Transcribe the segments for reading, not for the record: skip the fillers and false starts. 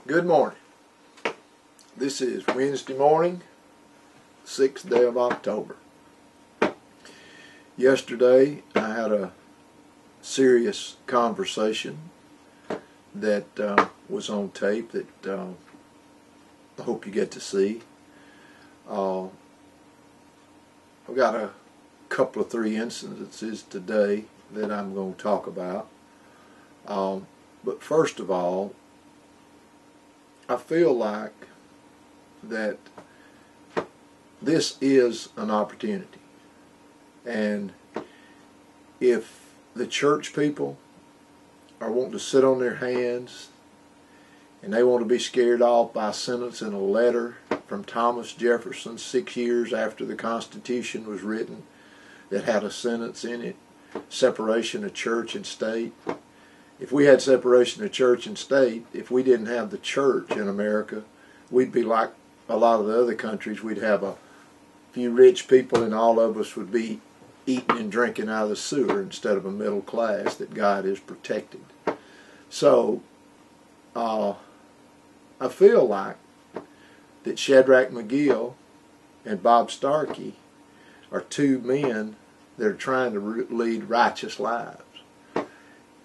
Good morning. This is Wednesday morning, 6th day of October. Yesterday I had a serious conversation that was on tape that I hope you get to see. I've got a couple of three instances today that I'm going to talk about. But first of all, I feel like that this is an opportunity, and if the church people are wanting to sit on their hands and they want to be scared off by a sentence in a letter from Thomas Jefferson 6 years after the Constitution was written that had a sentence in it, separation of church and state. If we had separation of church and state, if we didn't have the church in America, we'd be like a lot of the other countries. We'd have a few rich people and all of us would be eating and drinking out of the sewer instead of a middle class that God has protected. So I feel like that Shadrach McGill and Bob Starkey are two men that are trying to lead righteous lives.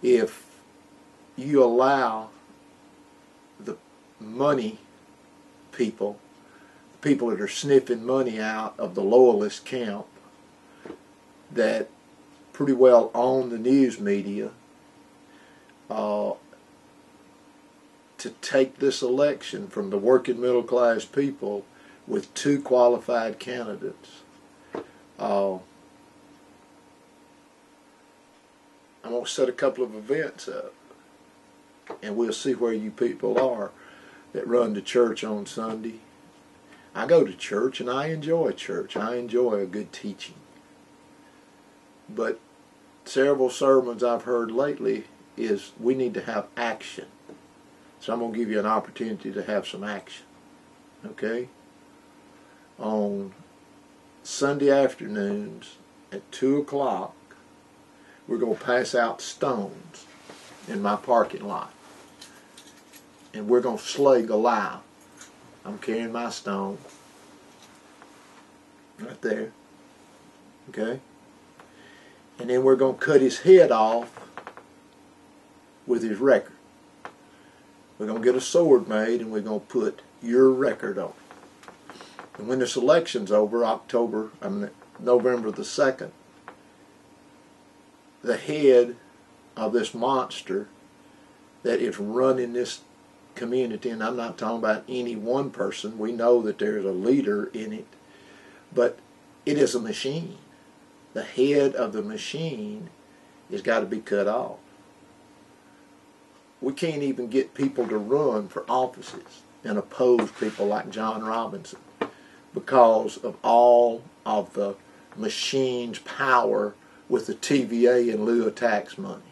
If you allow the money people, the people that are sniffing money out of the loyalist camp that pretty well own the news media, to take this election from the working middle class people with two qualified candidates, I'm going to set a couple of events up, and we'll see where you people are that run to church on Sunday. I go to church and I enjoy church. I enjoy a good teaching. But several sermons I've heard lately is we need to have action. So I'm going to give you an opportunity to have some action. Okay? On Sunday afternoons at 2 o'clock, we're going to pass out stones in my parking lot. And we're going to slay Goliath. I'm carrying my stone. Right there. Okay? And then we're going to cut his head off with his record. We're going to get a sword made and we're going to put your record on it. And when this election's over, November the 2nd, the head of this monster that is running this community, and I'm not talking about any one person, we know that there's a leader in it, but it is a machine. The head of the machine has got to be cut off. We can't even get people to run for offices and oppose people like John Robinson because of all of the machine's power with the TVA in lieu of tax money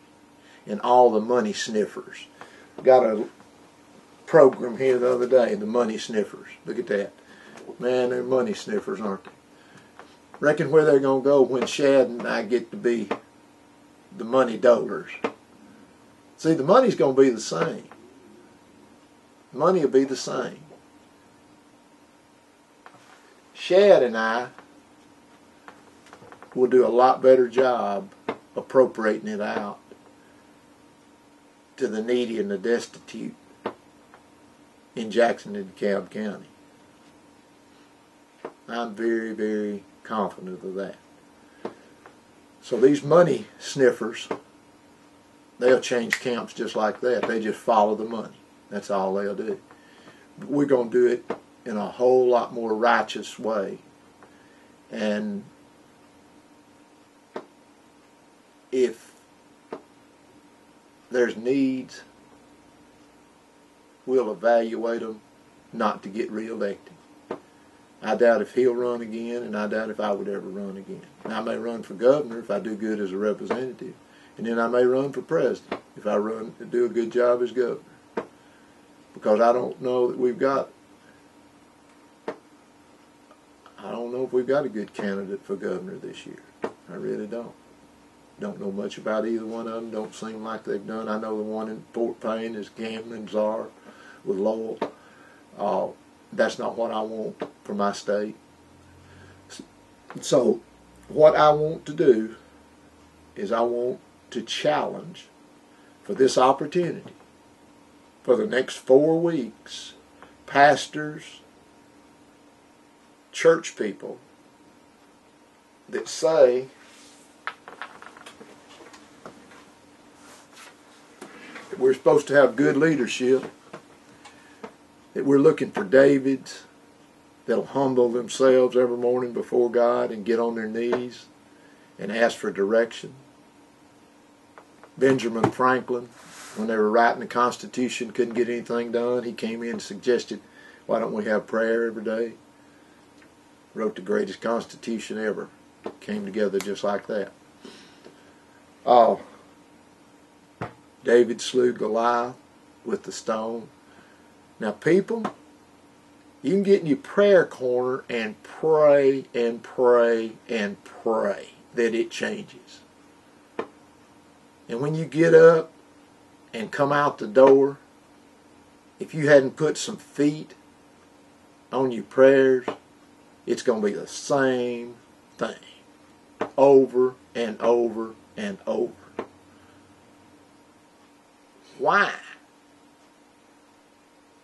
and all the money sniffers. Got a program here the other day, the money sniffers. Look at that. Man, they're money sniffers, aren't they? Reckon where they're going to go when Shad and I get to be the money dolers. See, the money's going to be the same. Money will be the same. Shad and I will do a lot better job appropriating it out to the needy and the destitute in Jackson and DeKalb County. I'm very, very confident of that. So these money sniffers, they'll change camps just like that. They just follow the money. That's all they'll do. But we're going to do it in a whole lot more righteous way. And if there's needs, we'll evaluate them not to get reelected. I doubt if he'll run again, and I doubt if I would ever run again. And I may run for governor if I do good as a representative, and then I may run for president if I do a good job as governor. Because I don't know that I don't know if we've got a good candidate for governor this year. I really don't. Don't know much about either one of them. Don't seem like they've done. I know the one in Fort Payne is gambling czar. with Lowell. That's not what I want for my state. So what I want to do is I want to challenge for this opportunity for the next 4 weeks, pastors, church people that say that we're supposed to have good leadership, that we're looking for Davids that'll humble themselves every morning before God and get on their knees and ask for direction. Benjamin Franklin, when they were writing the Constitution, couldn't get anything done. He came in and suggested, why don't we have prayer every day? Wrote the greatest Constitution ever. Came together just like that. David slew Goliath with the stone. Now people, you can get in your prayer corner and pray and pray and pray that it changes. And when you get up and come out the door, if you hadn't put some feet on your prayers, it's going to be the same thing over and over and over. Why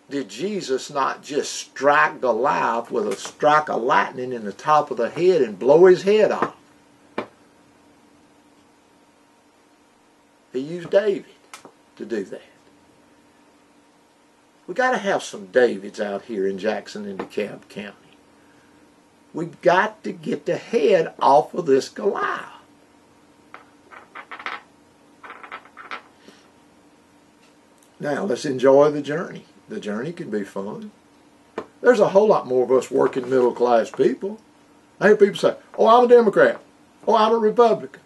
did Jesus not just strike Goliath with a strike of lightning in the top of the head and blow his head off? He used David to do that. We got to have some Davids out here in Jackson and DeKalb County. We've got to get the head off of this Goliath. Now, let's enjoy the journey. The journey can be fun. There's a whole lot more of us working middle class people. I hear people say, oh, I'm a Democrat. Oh, I'm a Republican.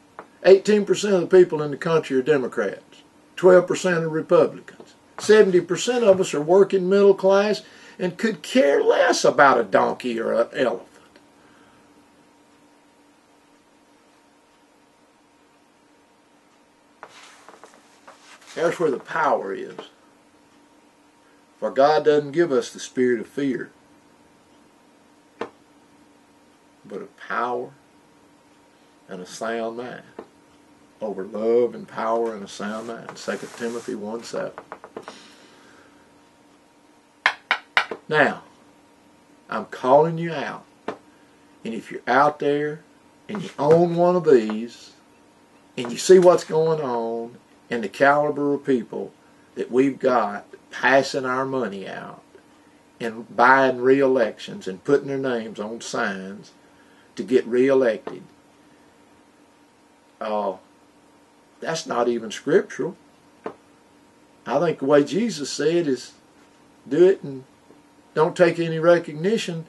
18% of the people in the country are Democrats. 12% are Republicans. 70% of us are working middle class and could care less about a donkey or an elephant. There's where the power is. For God doesn't give us the spirit of fear, but of power and a sound mind. Over love and power and a sound mind. 2 Timothy 1:7. Now, I'm calling you out. And if you're out there and you own one of these and you see what's going on and the caliber of people that we've got passing our money out and buying re-elections and putting their names on signs to get re-elected, that's not even scriptural. I think the way Jesus said is do it and don't take any recognition,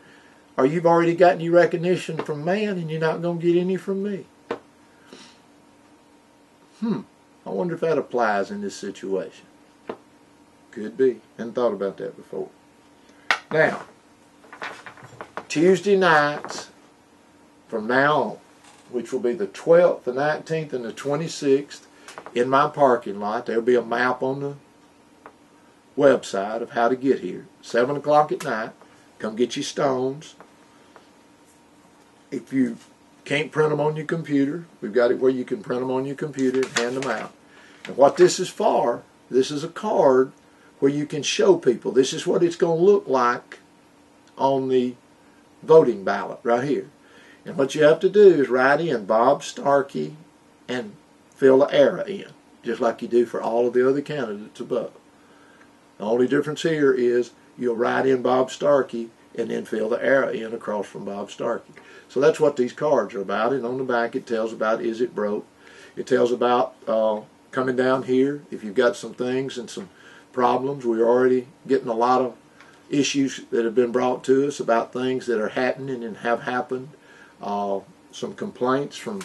or you've already gotten your recognition from man and you're not going to get any from me. I wonder if that applies in this situation. Could be. Hadn't thought about that before. Now, Tuesday nights from now on, which will be the 12th, the 19th, and the 26th, in my parking lot, there'll be a map on the website of how to get here. 7 o'clock at night, come get your stones. If you can't print them on your computer, we've got it where you can print them on your computer and hand them out. And what this is for, this is a card where you can show people this is what it's going to look like on the voting ballot right here. And what you have to do is write in Bob Starkey and fill the era in, just like you do for all of the other candidates above. The only difference here is you'll write in Bob Starkey and then fill the era in across from Bob Starkey. So that's what these cards are about. And on the back it tells about is it broke. It tells about coming down here. If you've got some things and some problems, we're already getting a lot of issues that have been brought to us about things that are happening and have happened. Some complaints from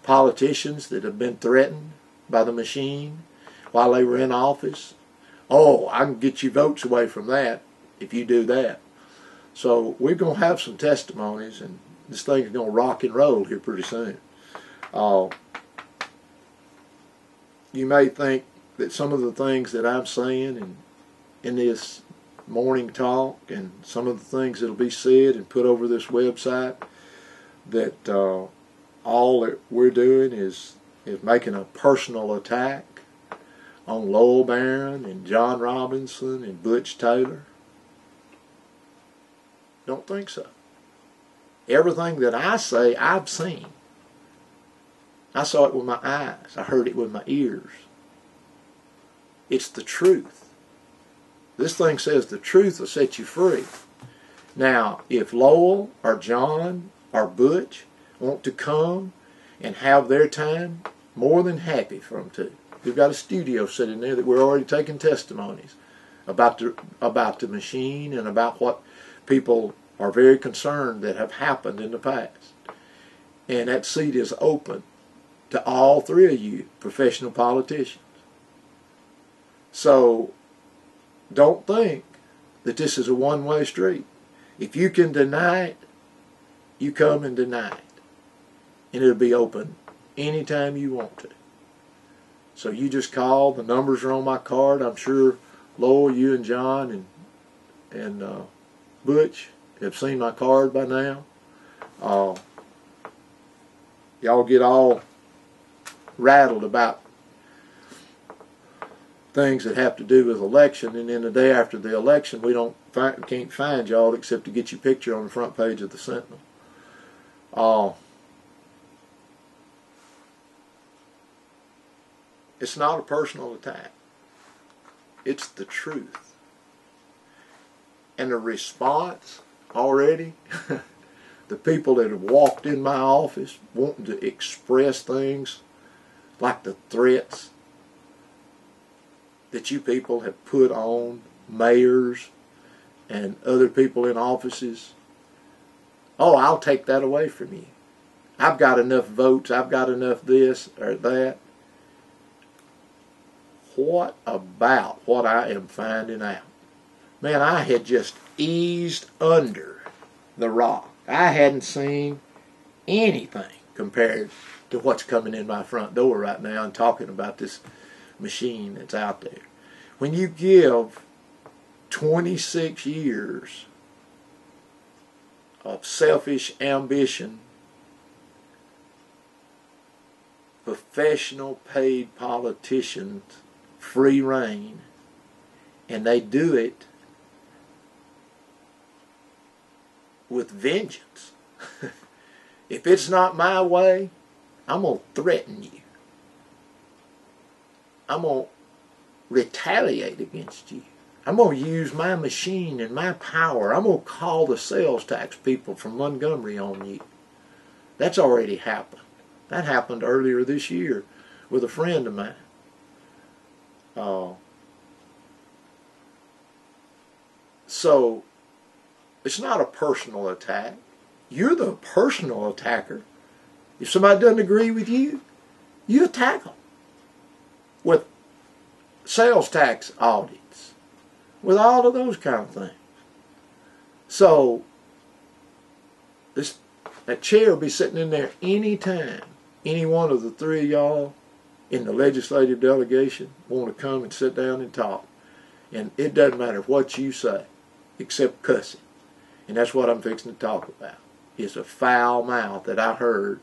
politicians that have been threatened by the machine while they were in office. Oh, I can get you votes away from that if you do that. So we're going to have some testimonies, and this thing is going to rock and roll here pretty soon. You may think that some of the things that I'm saying in this morning talk and some of the things that'll be said and put over this website, that all that we're doing is making a personal attack on Lowell Barron and John Robinson and Butch Taylor? Don't think so. Everything that I say, I've seen. I saw it with my eyes. I heard it with my ears. It's the truth. This thing says the truth will set you free. Now, if Lowell or John or Butch want to come and have their time, more than happy for them to. We've got a studio sitting there that we're already taking testimonies about the machine and about what people are very concerned that have happened in the past. And that seat is open to all three of you professional politicians. So don't think that this is a one-way street. If you can deny it, you come and deny it. And it'll be open anytime you want to. So you just call. The numbers are on my card. I'm sure Lowell, you and John and Butch have seen my card by now. Y'all get all rattled about things that have to do with election, and then the day after the election we can't find y'all except to get your picture on the front page of the Sentinel. It's not a personal attack. It's the truth. And the response already, the people that have walked in my office wanting to express things like the threats that you people have put on mayors and other people in offices. Oh, I'll take that away from you. I've got enough votes. I've got enough this or that. What about what I am finding out? Man, I had just eased under the rock. I hadn't seen anything compared to what's coming in my front door right now and talking about this machine that's out there. When you give 26 years of selfish ambition, professional paid politicians free reign, and they do it with vengeance. If it's not my way, I'm going to threaten you. I'm going to retaliate against you. I'm going to use my machine and my power. I'm going to call the sales tax people from Montgomery on you. That's already happened. That happened earlier this year with a friend of mine. So it's not a personal attack. You're the personal attacker. If somebody doesn't agree with you, you attack them with sales tax audits, with all of those kind of things. So that chair will be sitting in there anytime any one of the three of y'all in the legislative delegation want to come and sit down and talk. And it doesn't matter what you say, except cussing. And that's what I'm fixing to talk about. It's a foul mouth that I heard